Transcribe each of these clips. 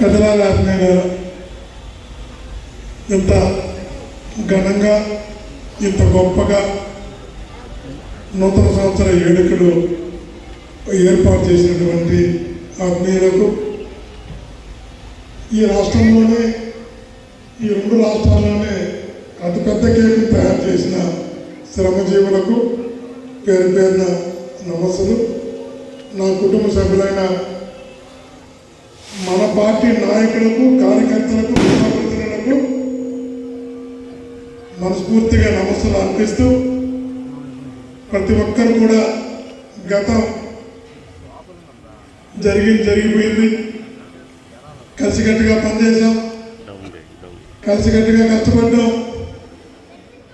పెదలాల ఆత్మీయ గారు ఇంత ఘనంగా ఇంత గొప్పగా నూతన సంవత్సర వేడుకలు ఏర్పాటు చేసినటువంటి ఆత్మీయులకు, ఈ రాష్ట్రంలోనే ఈ 2 రాష్ట్రాల్లోనే అతిపెద్ద కేకులు తయారు చేసిన శ్రమజీవులకు పేరు పేరున నమస్సులు. నా కుటుంబ సభ్యులైన మన పార్టీ నాయకులకు, కార్యకర్తలకు, ప్రజాప్రతినిధులకు మనస్ఫూర్తిగా నమస్సులు అర్పిస్తూ, ప్రతి ఒక్కరు కూడా గతం జరిగిపోయింది, కలిసికట్టుగా పనిచేసాం, కలిసికట్టుగా కష్టపడ్డాం,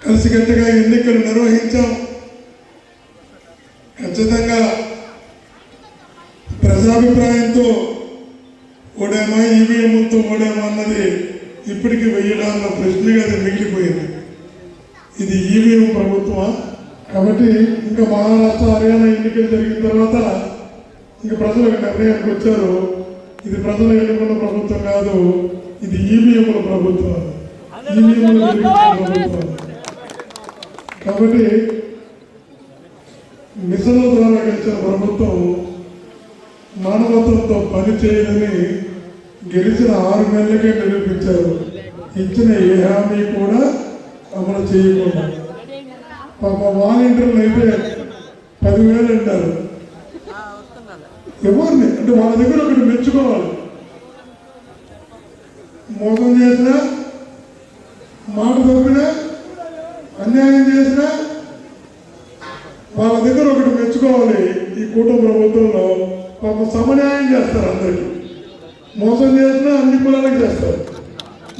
కలిసికట్టుగా ఎన్నికలు నిర్వహించాం. ఖచ్చితంగా ప్రజాభిప్రాయంతో ఓడేమా, ఈవీఎంలతో ఓడేమా అన్నది ఇప్పటికీ వెయ్యడాన్న ప్రశ్నగా అది మిగిలిపోయింది. ఇది ఈవీఎం ప్రభుత్వమా? కాబట్టి ఇంకా మహారాష్ట్ర, హర్యానా ఎన్నికలు జరిగిన తర్వాత ఇంకా ప్రజలు ఒక నిర్ణయానికి వచ్చారు, ఇది ప్రజలు ఎన్నుకున్న ప్రభుత్వం కాదు, ఇది ఈవీఎంల ప్రభుత్వం, ఈవీఎంల ప్రభుత్వం. కాబట్టి మిషన్ల ద్వారా గెలిచిన ప్రభుత్వం మానవత్వంతో పనిచేయదని గెలిచిన 6 నెలలకే నిరూపించారు. ఇచ్చిన ఏ హామీ కూడా అమలు చేయకుండా పాప వాలంటీర్లు అయితే 10,000 అంటారు. ఎవరిని అంటే వాళ్ళ దగ్గర ఒకటి మెచ్చుకోవాలి. మోసం చేసినా, మాట తప్పినా, అన్యాయం చేసినా వాళ్ళ దగ్గర ఒకటి మెచ్చుకోవాలి. ఈ కూటమి ప్రభుత్వంలో పాప సమన్యాయం చేస్తారు. అందరికీ మోసం చేసినా అన్ని కులాలకు చేస్తారు,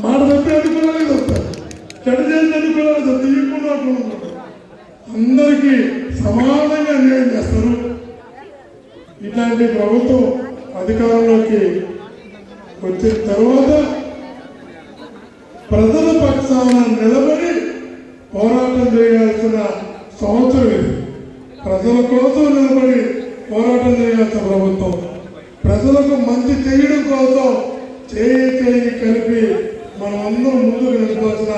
మాట తప్పి అన్ని కులాలకు చేస్తారు, చెడు చేసిన అన్ని కులాలకు చేస్తారు, ఈ కులం అందరికీ సమానంగా అన్యాయం చేస్తారు. ఇట్లాంటి ప్రభుత్వం అధికారంలోకి వచ్చిన తర్వాత ప్రజల పక్షాన నిలబడి పోరాటం చేయాల్సిన సంవత్సరం ఇది. ప్రజల కోసం నిలబడి పోరాటం చేయాల్సిన ప్రభుత్వం, ప్రజలకు మంచి చేయడం కోసం చేయి కలిపి మనం అందరం ముందుకు నడపాల్సిన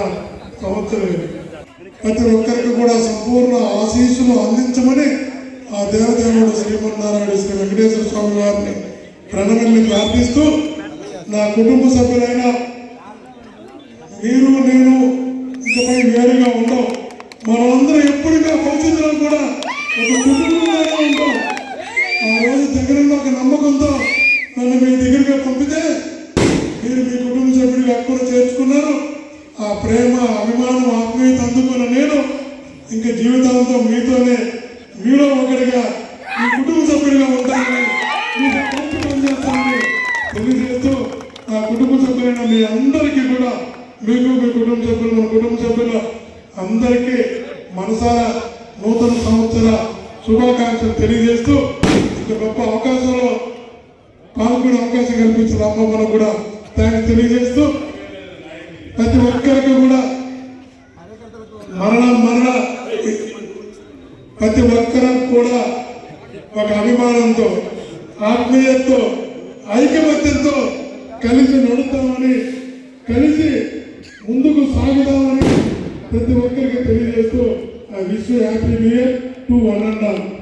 సంవత్సరం ఇది. ప్రతి ఒక్కరికి కూడా సంపూర్ణ ఆశీస్సులు అందించమని ఆ దేవదేవుడు శ్రీమన్నారాయణ శ్రీ వెంకటేశ్వర స్వామి వారిని ప్రణమిల్లి ప్రార్థిస్తూ, నా కుటుంబ సభ్యులైన మీరు, నేను ఇకపై వేరుగా ఉంటాం. మనమందరం ఎప్పటికీ భవిష్యత్తులో కూడా ఒక కుటుంబంగానే ఉంటాం. ఆ రోజు దగ్గరలో ఒక నమ్మకంతో నన్ను మీ దగ్గరగా పంపితే మీరు మీ కుటుంబ సభ్యుడిగా కూడా చేర్చుకున్నారు. ఆ ప్రేమ, అభిమానం, ఆత్మీయత అందుకున్న నేను ఇంకా జీవితాంతం మీతోనే, మీలో ఒకటిగా, మీ కుటుంబ సభ్యుడిగా ఉంటానని మీకు కలిసి పనిచేస్తానని తెలియజేస్తూ, నా కుటుంబ సభ్యులైన మీ అందరికీ కూడా, మీకు, మీ కుటుంబ సభ్యులు, మన కుటుంబ సభ్యులు అందరికీ మనసారా నూతన సంవత్సర శుభాకాంక్షలు తెలియజేస్తూ, ఇంత గొప్ప అవకాశంలో పాల్గొనే అవకాశం కల్పించిన అమ్మమ్మను కూడా థ్యాంక్స్ తెలియజేస్తూ, ప్రతి ఒక్కరికి కూడా మరణ ప్రతి ఒక్కరికి కూడా ఒక అభిమానంతో, ఆత్మీయతతో, ఐకమత్యంతో కలిసి నడుస్తామని, కలిసి ముందుకు సాగుదామని ప్రతి ఒక్కరికి తెలియజేస్తూ, I wish you happy new year to one and all.